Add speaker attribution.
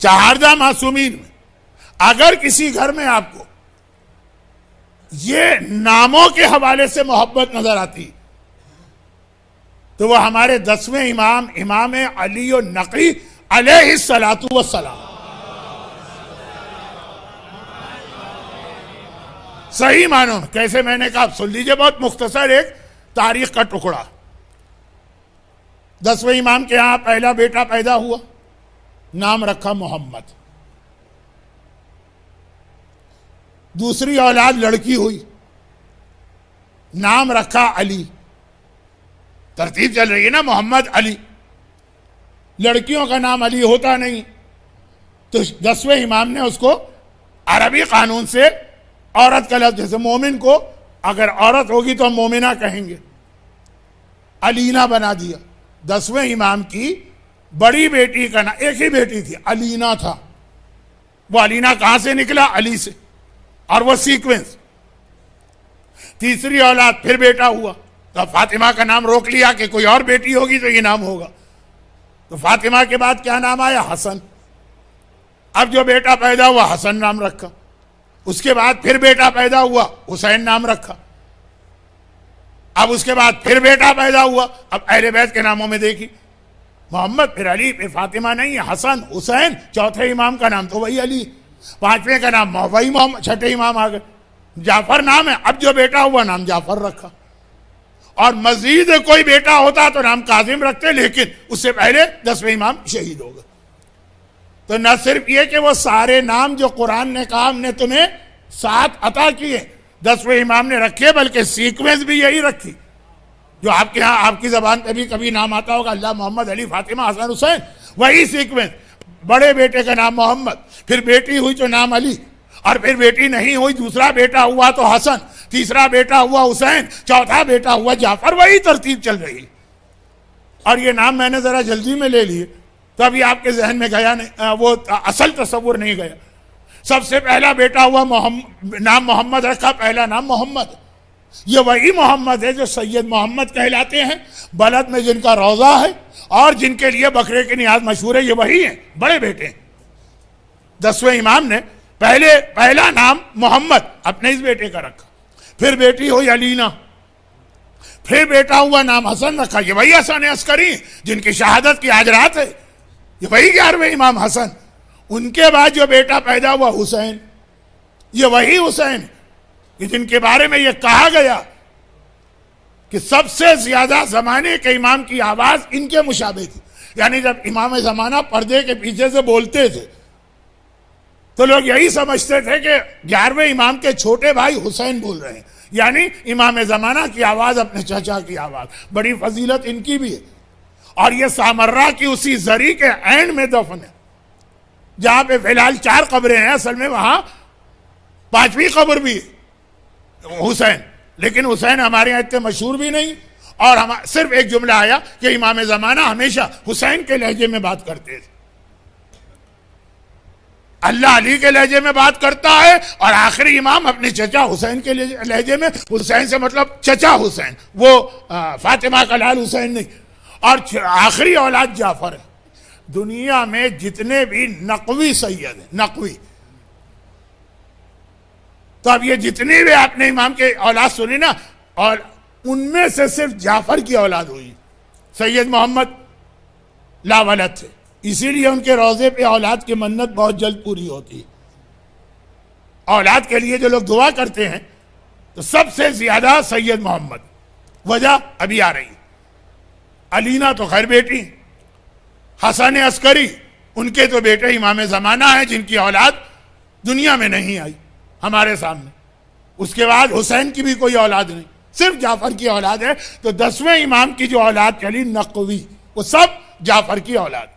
Speaker 1: چہاردہ معصومین میں اگر کسی گھر میں آپ کو یہ ناموں کے حوالے سے محبت نظر آتی تو وہ ہمارے 10ویں امام امام علی النقی علیہ الصلاۃ والسلام. صحیح معنوں میں کیسے میں نے کہا سن لیجئے، بہت مختصر ایک تاریخ کا ٹکڑا. 10ویں امام کے ہاں پہلا بیٹا پیدا ہوا، نام رکھا محمد. دوسری اولاد لڑکی ہوئی، نام رکھا علی. ترتیب چل رہی ہے نا، محمد علی. لڑکیوں کا نام علی ہوتا نہیں، تو 10ویں امام نے اس کو عربی قانون سے عورت کا لفظ، جیسے مومن کو اگر عورت ہوگی تو ہم مومنہ کہیں گے، علینا بنا دیا. 10ویں امام کی بڑی بیٹی کا نام، ایک ہی بیٹی تھی، علینا تھا. وہ علینا کہاں سے نکلا؟ علی سے، اور وہ سیکوینس. تیسری اولاد پھر بیٹا ہوا تو فاطمہ کا نام روک لیا کہ کوئی اور بیٹی ہوگی تو یہ نام ہوگا. تو فاطمہ کے بعد کیا نام آیا؟ حسن. اب جو بیٹا پیدا ہوا حسن نام رکھا. اس کے بعد پھر بیٹا پیدا ہوا، حسین نام رکھا. اب اس کے بعد پھر بیٹا پیدا ہوا. اب اہل بیت کے ناموں میں دیکھی، محمد، پھر علی، پھر فاطمہ نہیں ہے، حسن، حسین. چوتھے امام کا نام تو وہی علی، پانچویں کا نام وہی محمد، چھٹے امام آ گئے. جعفر نام ہے، اب جو بیٹا ہوا نام جعفر رکھا. اور مزید کوئی بیٹا ہوتا تو نام کاظم رکھتے، لیکن اس سے پہلے 10ویں امام شہید ہو گئے. تو نہ صرف یہ کہ وہ سارے نام جو قرآن نے کہا ہم نے تمہیں 7 عطا کیے 10ویں امام نے رکھے، بلکہ سیکوینس بھی یہی رکھی جو آپ کے ہاں آپ کی زبان پہ بھی کبھی نام آتا ہوگا، اللہ، محمد، علی، فاطمہ، حسن، حسین. وہی سیکوینس. بڑے بیٹے کا نام محمد، پھر بیٹی ہوئی تو نام علی، اور پھر بیٹی نہیں ہوئی، دوسرا بیٹا ہوا تو حسن، تیسرا بیٹا ہوا حسین، چوتھا بیٹا ہوا جعفر. وہی ترتیب چل رہی. اور یہ نام میں نے ذرا جلدی میں لے لیے تو ابھی آپ کے ذہن میں گیا نہیں، وہ اصل تصور نہیں گیا. سب سے پہلا بیٹا ہوا نام محمد رکھا، پہلا نام محمد. یہ وہی محمد ہے جو سید محمد کہلاتے ہیں، بلد میں جن کا روضہ ہے اور جن کے لیے بکرے کی نیاز مشہور ہے. یہ وہی ہیں، بڑے بیٹے ہیں. 10ویں امام نے پہلا نام محمد اپنے اس بیٹے کا رکھا، پھر بیٹی ہوئی علینا، پھر بیٹا ہوا نام حسن رکھا. یہ وہی حسن عسکری جن کی شہادت کی آج رات ہے. یہ وہی 11ویں امام حسن. ان کے بعد جو بیٹا پیدا ہوا حسین، یہ وہی حسین کہ جن کے بارے میں یہ کہا گیا کہ سب سے زیادہ زمانے کے امام کی آواز ان کے مشابہ تھی. یعنی جب امام زمانہ پردے کے پیچھے سے بولتے تھے تو لوگ یہی سمجھتے تھے کہ 11ویں امام کے چھوٹے بھائی حسین بول رہے ہیں، یعنی امام زمانہ کی آواز اپنے چچا کی آواز. بڑی فضیلت ان کی بھی ہے. اور یہ سامرہ کی اسی زری کے اینڈ میں دفن ہے، جہاں پہ فی الحال 4 قبریں ہیں، اصل میں وہاں 5ویں قبر بھی ہے حسین. لیکن حسین ہمارے یہاں اتنے مشہور بھی نہیں، اور صرف ایک جملہ آیا کہ امام زمانہ ہمیشہ حسین کے لہجے میں بات کرتے تھے. اللہ علی کے لہجے میں بات کرتا ہے، اور آخری امام اپنے چچا حسین کے لہجے میں. حسین سے مطلب چچا حسین، وہ فاطمہ کا لال حسین نہیں. اور آخری اولاد جعفر ہے. دنیا میں جتنے بھی نقوی سید ہیں، نقوی، تو اب یہ جتنی بھی آپ نے امام کے اولاد سنی نا، اور ان میں سے صرف جعفر کی اولاد ہوئی. سید محمد لا ولد تھے، اسی لیے ان کے روضے پہ اولاد کی منت بہت جلد پوری ہوتی ہے. اولاد کے لیے جو لوگ دعا کرتے ہیں تو سب سے زیادہ سید محمد. وجہ ابھی آ رہی ہے. علینا تو خیر بیٹی، حسن عسکری ان کے تو بیٹے امام زمانہ ہیں جن کی اولاد دنیا میں نہیں آئی ہمارے سامنے. اس کے بعد حسین کی بھی کوئی اولاد نہیں، صرف جعفر کی اولاد ہے. تو 10ویں امام کی جو اولاد چلی نقوی، وہ سب جعفر کی اولاد.